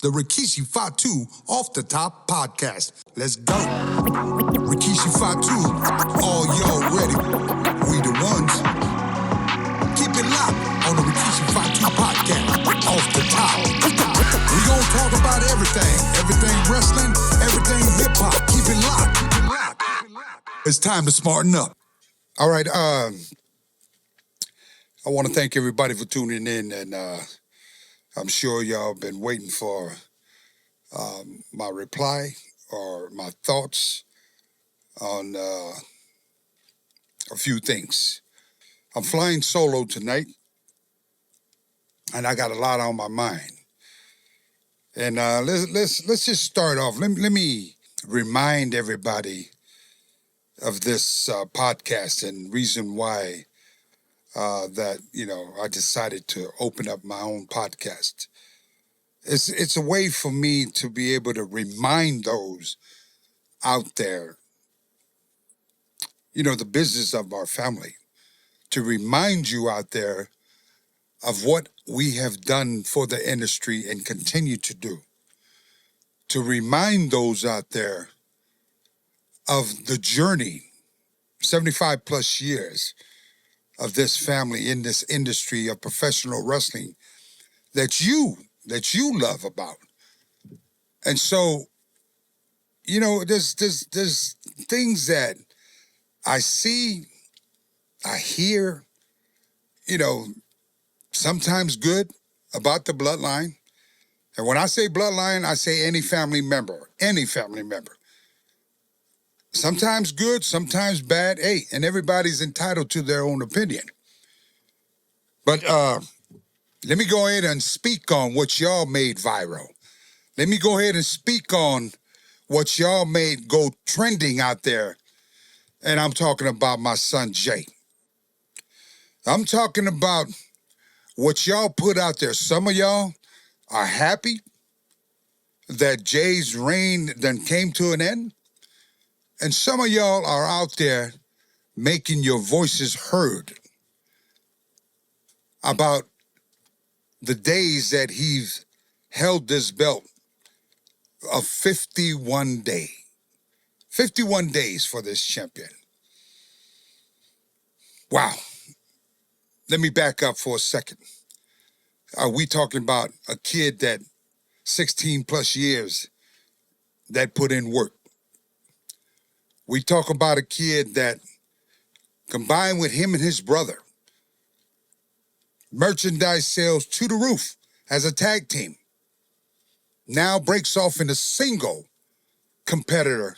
the Rikishi Fatu Off the Top podcast. Let's go. Rikishi Fatu, all y'all ready? We the ones. Keep it locked on the Rikishi Fatu podcast. Off the top. We gonna talk about everything wrestling, everything hip hop. Keep it locked. It's time to smarten up. All right, I want to thank everybody for tuning in, and I'm sure y'all been waiting for my reply or my thoughts on a few things. I'm flying solo tonight, and I got a lot on my mind. And let's just start off. Let me remind everybody of this podcast and reason why that I decided to open up my own podcast. It's a way for me to be able to remind those out there, the business of our family, to remind you out there of what we have done for the industry and continue to do. To remind those out there of the journey, 75 plus years of this family in this industry of professional wrestling that you love about. And so, there's things that I see, I hear, sometimes good about the bloodline. And when I say bloodline, I say any family member. Sometimes good, sometimes bad. Hey, and everybody's entitled to their own opinion. But let me go ahead and speak on what y'all made viral. Let me go ahead and speak on what y'all made go trending out there. And I'm talking about my son, Jay. I'm talking about what y'all put out there. Some of y'all are happy that Jay's reign then came to an end. And some of y'all are out there making your voices heard about the days that he's held this belt of 51 days. 51 days for this champion. Wow. Let me back up for a second. Are we talking about a kid that 16 plus years that put in work? We talk about a kid that, combined with him and his brother, merchandise sales to the roof as a tag team, now breaks off in a single competitor.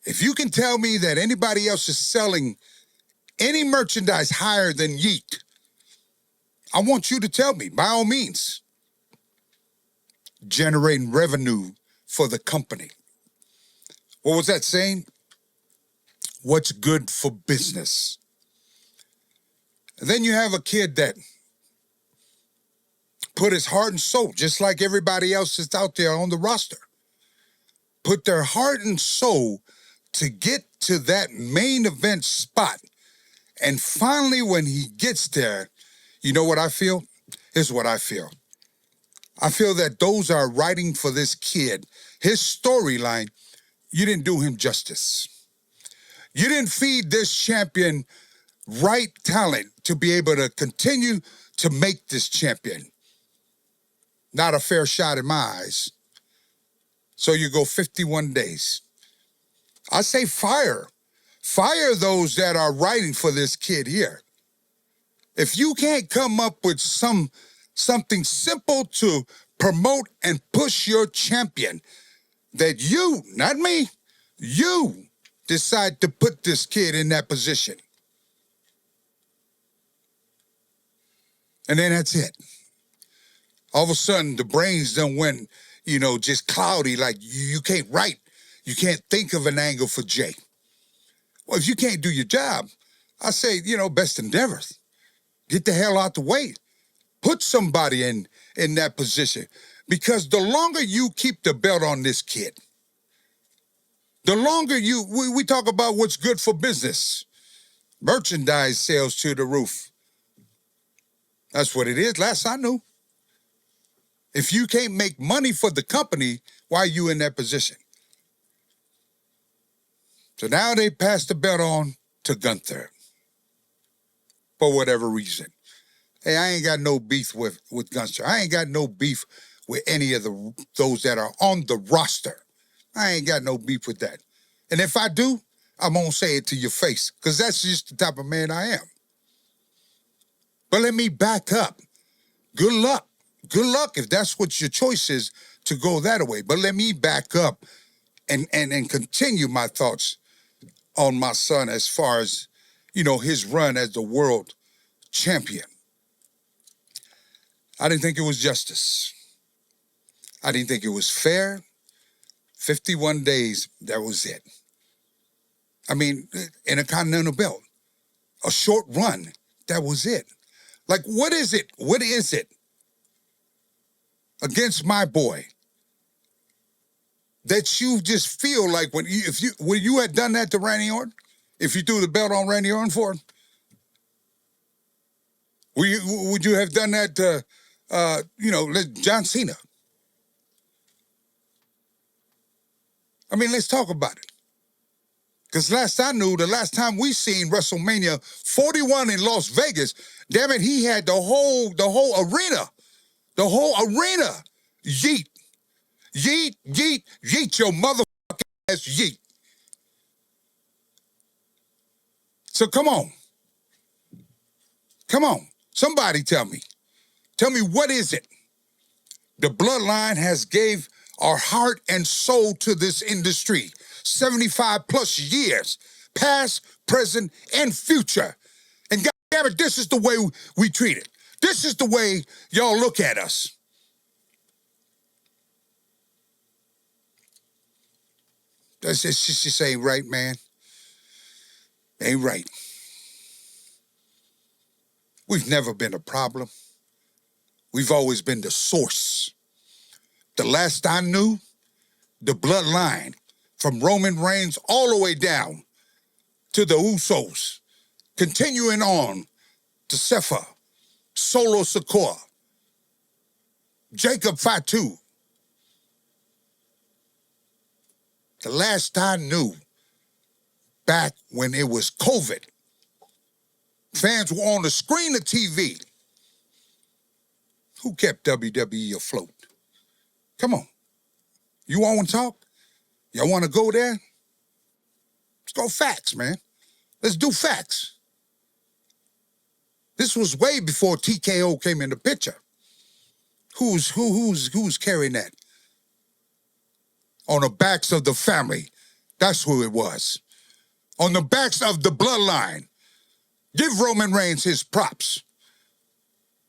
If you can tell me that anybody else is selling any merchandise higher than Yeet, I want you to tell me, by all means. Generating revenue for the company. What was that saying? What's good for business? And then you have a kid that put his heart and soul, just like everybody else that's out there on the roster, put their heart and soul to get to that main event spot. And finally, when he gets there, you know what I feel? Here's what I feel. I feel that those are writing for this kid, his storyline, you didn't do him justice. You didn't feed this champion right talent to be able to continue to make this champion. Not a fair shot in my eyes. So you go 51 days. I say fire. Fire those that are writing for this kid here. If you can't come up with something simple to promote and push your champion, that you, not me, you decide to put this kid in that position. And then that's it. All of a sudden, the brains done went, just cloudy, like you can't write. You can't think of an angle for Jay. Well, if you can't do your job, I say, best endeavors. Get the hell out the way. Put somebody in that position. Because the longer you keep the belt on this kid, the longer we talk about what's good for business. Merchandise sales to the roof. That's what it is. Last I knew. If you can't make money for the company, why are you in that position? So now they passed the belt on to Gunther for whatever reason. Hey, I ain't got no beef with Gunther. I ain't got no beef with any of those that are on the roster. I ain't got no beef with that. And if I do, I'm going to say it to your face because that's just the type of man I am. But let me back up. Good luck. Good luck if that's what your choice is to go that way. But let me back up and continue my thoughts on my son as far as, his run as the world champion. I didn't think it was justice. I didn't think it was fair. 51 days, that was it. I mean, in a Continental Belt, a short run, that was it. Like, what is it? What is it against my boy that you just feel like when you had done that to Randy Orton, if you threw the belt on Randy Orton for him, would you have done that to, John Cena? I mean, let's talk about it. Because last I knew, the last time we seen WrestleMania 41 in Las Vegas, damn it, he had the whole arena. The whole arena. Yeet. Yeet, yeet, yeet your motherfucking ass yeet. So come on. Come on. Somebody tell me. Tell me, what is it? The Bloodline has gave our heart and soul to this industry. 75 plus years, past, present, and future. And God damn it, this is the way we treat it. This is the way y'all look at us. That's just ain't right, man. Ain't right. We've never been a problem. We've always been the source. The last I knew, the Bloodline, from Roman Reigns all the way down to the Usos, continuing on to Sefa, Solo Sikoa, Jacob Fatu. The last I knew, back when it was COVID, fans were on the screen of TV. Who kept WWE afloat? Come on. You all want to talk? Y'all want to go there? Let's go facts, man. Let's do facts. This was way before TKO came in the picture. Who's carrying that? On the backs of the family. That's who it was. On the backs of the Bloodline. Give Roman Reigns his props.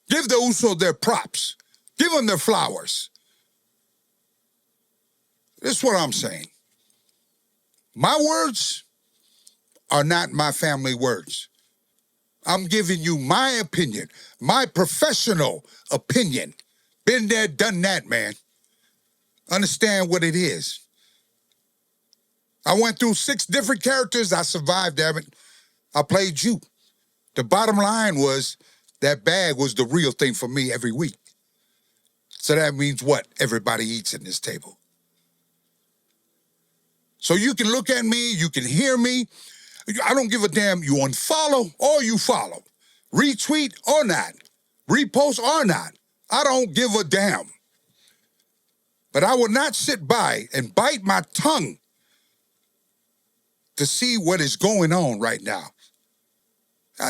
Give the Uso their props. Give them their flowers. This is what I'm saying. My words are not my family words. I'm giving you my opinion, my professional opinion. Been there, done that, man. Understand what it is. I went through 6 different characters. I survived, damn it. I played you. The bottom line was that bag was the real thing for me every week. So that means what? Everybody eats at this table. So you can look at me, you can hear me. I don't give a damn. You unfollow or you follow. Retweet or not. Repost or not. I don't give a damn. But I will not sit by and bite my tongue to see what is going on right now.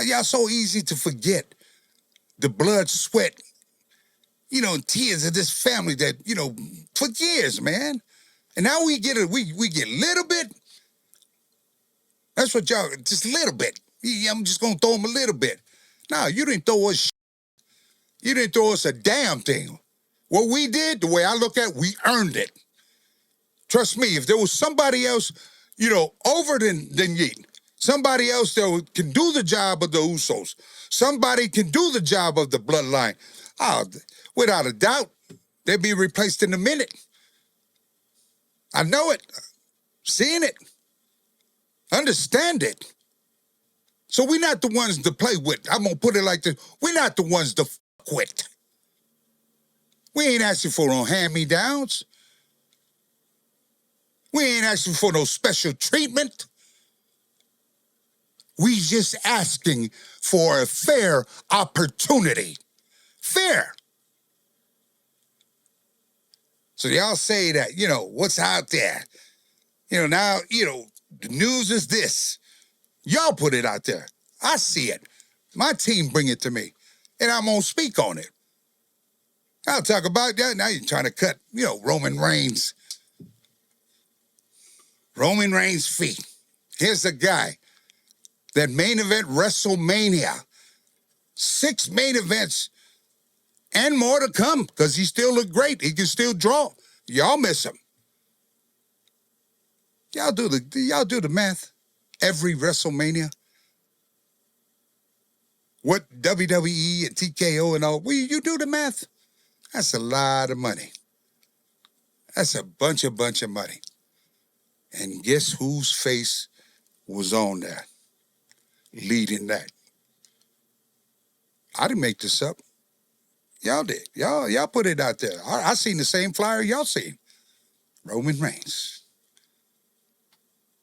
Y'all so easy to forget the blood, sweat, tears of this family that, for years, man. And now we get a little bit. That's what y'all, just a little bit. I'm just going to throw them a little bit. No, you didn't throw us. You didn't throw us a damn thing. What we did, the way I look at it, we earned it. Trust me, if there was somebody else, over than Yeet, somebody else that can do the job of the Usos, somebody can do the job of the Bloodline, without a doubt, they'd be replaced in a minute. I know it. Seeing it. Understand it. So we're not the ones to play with. I'm going to put it like this. We're not the ones to fuck with. We ain't asking for no hand-me-downs. We ain't asking for no special treatment. We just asking for a fair opportunity. Fair. So y'all say that, what's out there? Now, the news is this. Y'all put it out there. I see it. My team bring it to me. And I'm going to speak on it. I'll talk about that. Now you're trying to cut, Roman Reigns. Roman Reigns' feet. Here's the guy that main event WrestleMania. 6 main events and more to come because he still look great. He can still draw. Y'all miss him. Y'all do the math. Every WrestleMania. What WWE and TKO and all, you do the math. That's a lot of money. That's a bunch of money. And guess whose face was on there, leading that? I didn't make this up. Y'all did. Y'all put it out there. I seen the same flyer y'all seen. Roman Reigns,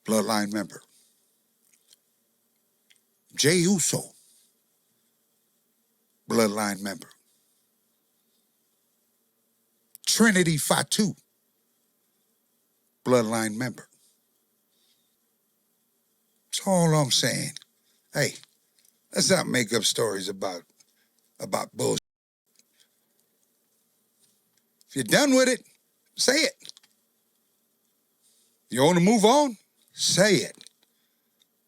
Bloodline member. Jey Uso, Bloodline member. Trinity Fatu, Bloodline member. That's all I'm saying. Hey, let's not make up stories about bullshit. If you're done with it, say it. You want to move on? Say it.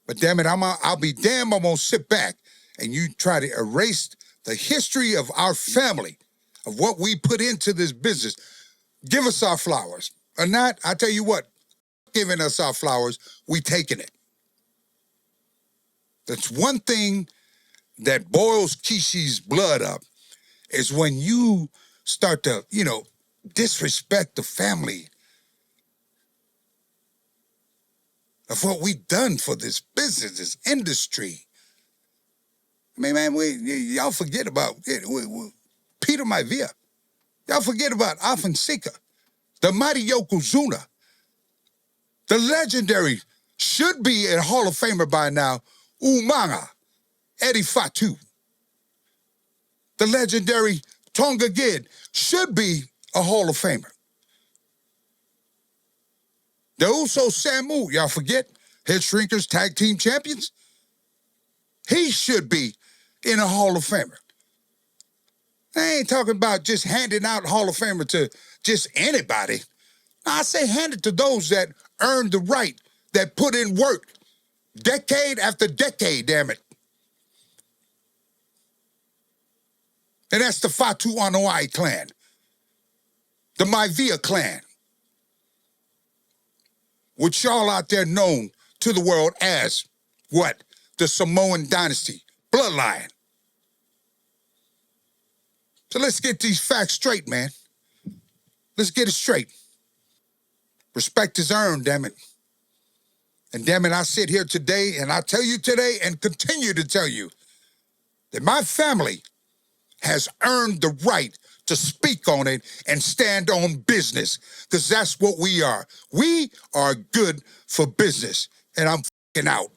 But damn it, I'll be damned I'm gonna sit back and you try to erase the history of our family, of what we put into this business. Give us our flowers. Or not, I tell you what, giving us our flowers, we taking it. That's one thing that boils Kishi's blood up, is when you start to, disrespect the family of what we've done for this business, this industry. I mean, man, y'all forget about it. Peter Maivia. Y'all forget about Afensika, the mighty Yokozuna, the legendary, should be a Hall of Famer by now, Umaga, Eddie Fatu. The legendary Tonga Kid should be a Hall of Famer. The Uso Samu, y'all forget, Head Shrinkers Tag Team Champions? He should be in a Hall of Famer. I ain't talking about just handing out Hall of Famer to just anybody. I say hand it to those that earned the right, that put in work, decade after decade, damn it. And that's the Fatu Anoa'i clan, the Maivia clan, which y'all out there known to the world as, what? The Samoan dynasty, Bloodline. So let's get these facts straight, man. Let's get it straight. Respect is earned, damn it. And damn it, I sit here today and I tell you today and continue to tell you that my family has earned the right to speak on it and stand on business, because that's what we are. We are good for business, and I'm f***ing out.